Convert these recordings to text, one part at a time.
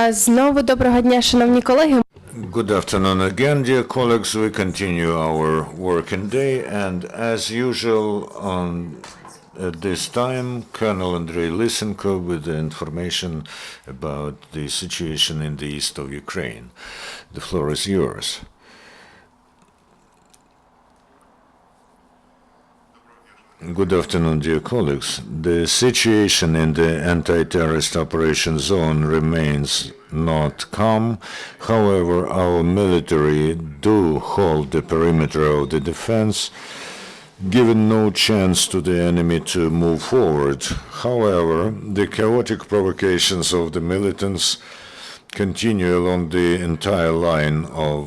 Знову доброго дня, шановні колеги. Good afternoon again, dear colleagues. We continue our working day, and as usual, at this time, Colonel Andriy Lysenko with the information about the situation in the east of Ukraine. The floor is yours. Good afternoon, dear colleagues. The situation in the anti-terrorist operation zone remains not calm. However, our military do hold the perimeter of the defense, giving no chance to the enemy to move forward. However, the chaotic provocations of the militants continue along the entire line of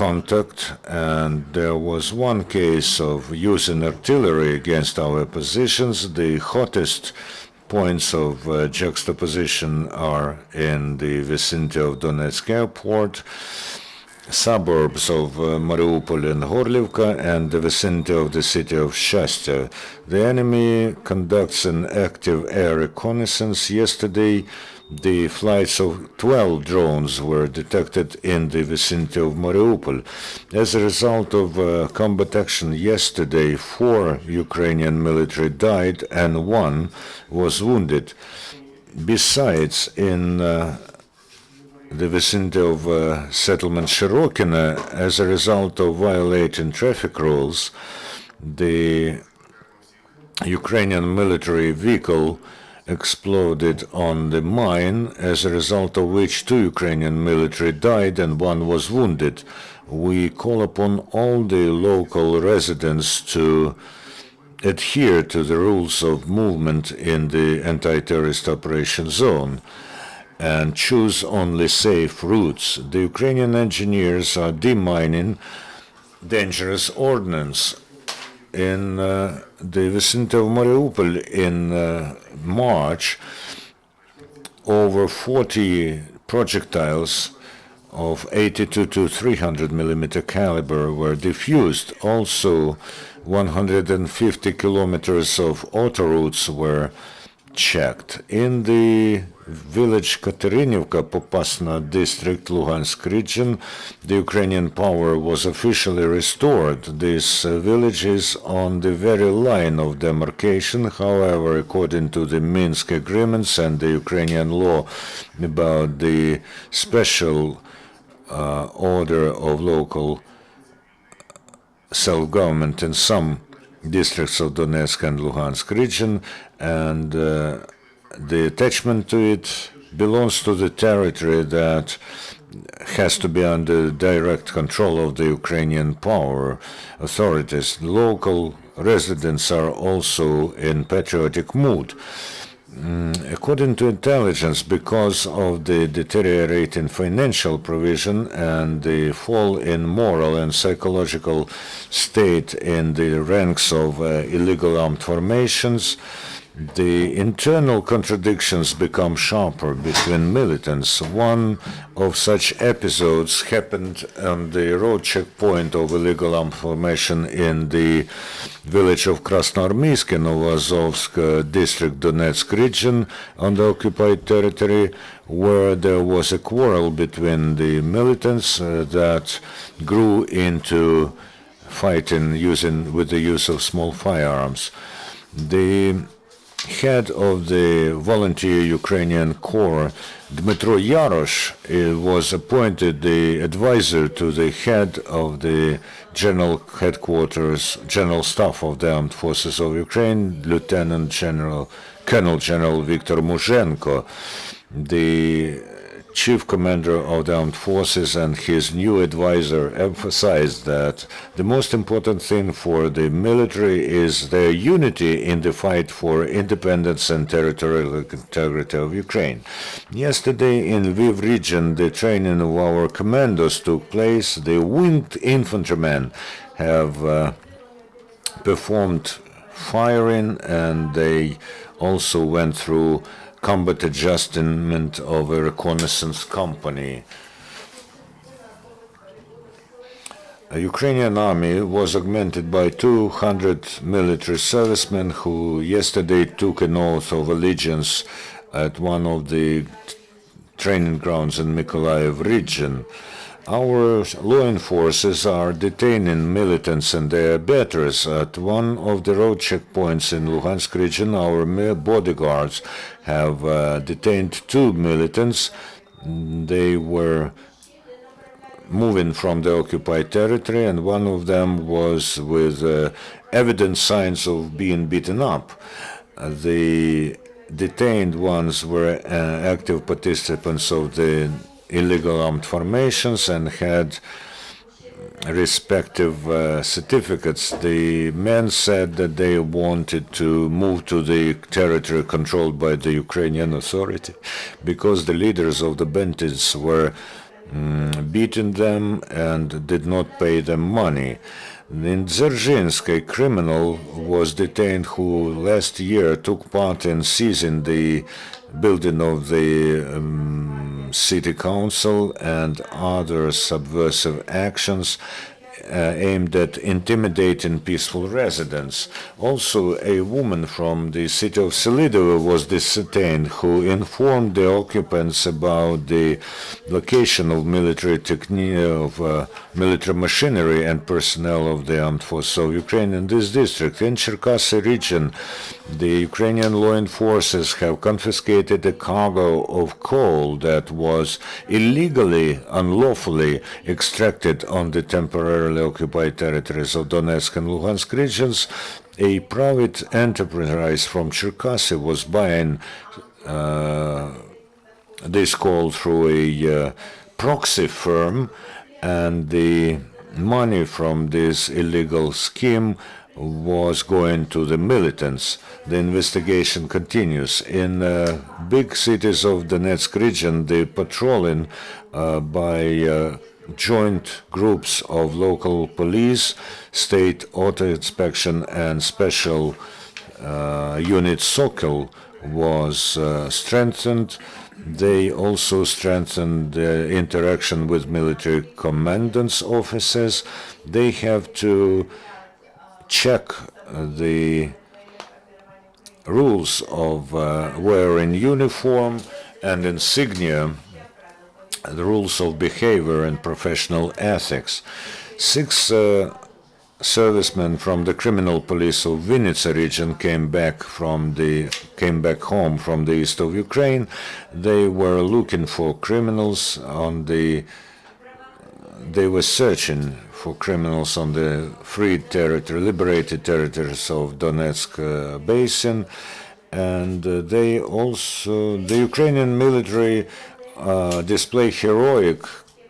contact, and there was one case of using artillery against our positions. The hottest points of juxtaposition are in the vicinity of Donetsk airport, suburbs of Mariupol and Horlivka, and the vicinity of the city of Shastya. The enemy conducts an active air reconnaissance. Yesterday, the flights of 12 drones were detected in the vicinity of Mariupol. As a result of combat action yesterday, 4 Ukrainian military died and 1 was wounded. Besides, in the vicinity of settlement Shirokina, as a result of violating traffic rules, the Ukrainian military vehicle exploded on the mine, as a result of which 2 Ukrainian military died and 1 was wounded. We call upon all the local residents to adhere to the rules of movement in the anti-terrorist operation zone and choose only safe routes. The Ukrainian engineers are demining dangerous ordnance. In the vicinity of Mariupol in March, over 40 projectiles of 82 to 300 millimeter caliber were diffused. Also, 150 kilometers of autoroutes were checked. In the village Katerinivka, Popasna district, Luhansk region, the Ukrainian power was officially restored. This village is on the very line of demarcation. However, according to the Minsk agreements and the Ukrainian law about the special order of local self-government in some districts of Donetsk and Luhansk region, and the attachment to it belongs to the territory that has to be under direct control of the Ukrainian power authorities. Local residents are also in patriotic mood. According to intelligence, because of the deteriorating financial provision and the fall in moral and psychological state in the ranks of illegal armed formations, the internal contradictions become sharper between militants. One of such episodes happened on the road checkpoint of illegal armed formation in the village of Krasnoarmysk in Novozovsk district, Donetsk region, on the occupied territory, where there was a quarrel between the militants that grew into fighting with the use of small firearms. The head of the volunteer Ukrainian Corps, Dmitro Yarosh, was appointed the advisor to the head of the General Staff of the Armed Forces of Ukraine, Colonel General Viktor Mushenko. The Chief Commander of the Armed Forces and his new advisor emphasized that the most important thing for the military is their unity in the fight for independence and territorial integrity of Ukraine. Yesterday in Lviv region, the training of our commandos took place. The winged infantrymen have performed firing, and they also went through combat adjustment of a reconnaissance company. The Ukrainian army was augmented by 200 military servicemen who yesterday took an oath of allegiance at one of the training grounds in Mykolaiv region. Our law enforcers are detaining militants and their betters at one of the road checkpoints in Luhansk region. Our bodyguards have detained 2 militants. They were moving from the occupied territory, and one of them was with evident signs of being beaten up. The detained ones were active participants of the illegal armed formations and had respective certificates. The men said that they wanted to move to the territory controlled by the Ukrainian authority because the leaders of the bandits were beating them and did not pay them money. In Dzerzhinsk, a criminal was detained who last year took part in seizing the building of the city council and other subversive actions aimed at intimidating peaceful residents. Also, a woman from the city of Selidova was detained who informed the occupants about the location of military military machinery and personnel of the armed forces of Ukraine in this district. In Cherkasy region, the Ukrainian law enforcers have confiscated a cargo of coal that was illegally, unlawfully extracted on the temporarily occupied territories of Donetsk and Luhansk regions. A private enterprise from Cherkasy was buying this coal through a proxy firm, and the money from this illegal scheme was going to the militants. The investigation continues. In big cities of the Donetsk region, the patrolling by joint groups of local police, state auto inspection, and special unit Sokol was strengthened. They also strengthened the interaction with military commandants' offices. They have to check the rules of wearing uniform and insignia, the rules of behavior and professional ethics. 6 servicemen from the criminal police of Vinnytsia region came back home from the east of Ukraine. They were looking for criminals they were searching for criminals on the freed territory, liberated territories of Donetsk basin, and the Ukrainian military display heroic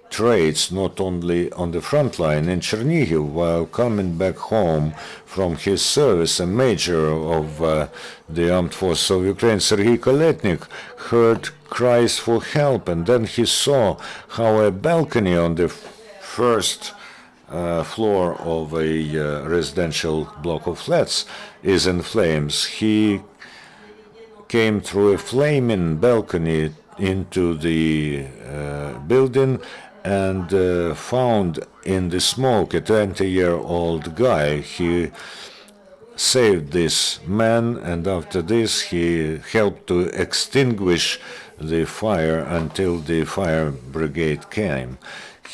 traits not only on the front line in Chernihiv. While coming back home from his service, a major of the armed forces of Ukraine, Serhiy Koletnik, heard cries for help, and then he saw how a balcony on the first floor of a residential block of flats is in flames. He came through a flaming balcony into the building and found in the smoke a 20-year-old guy. He saved this man, and after this he helped to extinguish the fire until the fire brigade came.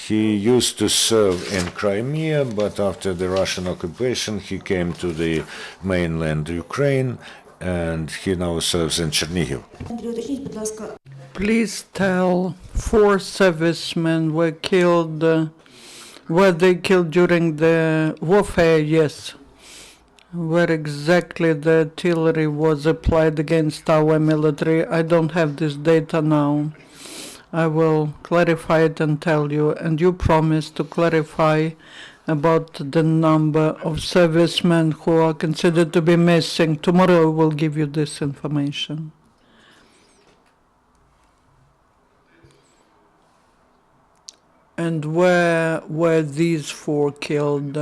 He used to serve in Crimea, but after the Russian occupation he came to the mainland Ukraine, and he now serves in Chernihiv. Please tell 4 servicemen were killed, were they killed during the warfare? Yes. Where exactly the artillery was applied against our military? I don't have this data now. I will clarify it and tell you. And you promised to clarify about the number of servicemen who are considered to be missing. Tomorrow I will give you this information. And where were these 4 killed?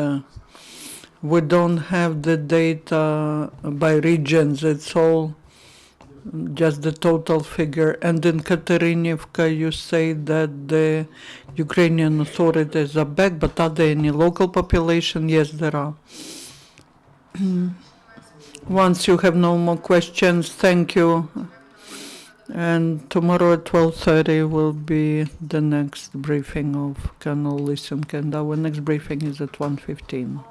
We don't have the data by regions. It's all just the total figure. And in Katerinivka, you say that the Ukrainian authorities are back, but are there any local population? Yes, there are. Once you have no more questions, thank you. And tomorrow at 12:30 will be the next briefing of Colonel Lysenko, and our next briefing is at 1:15.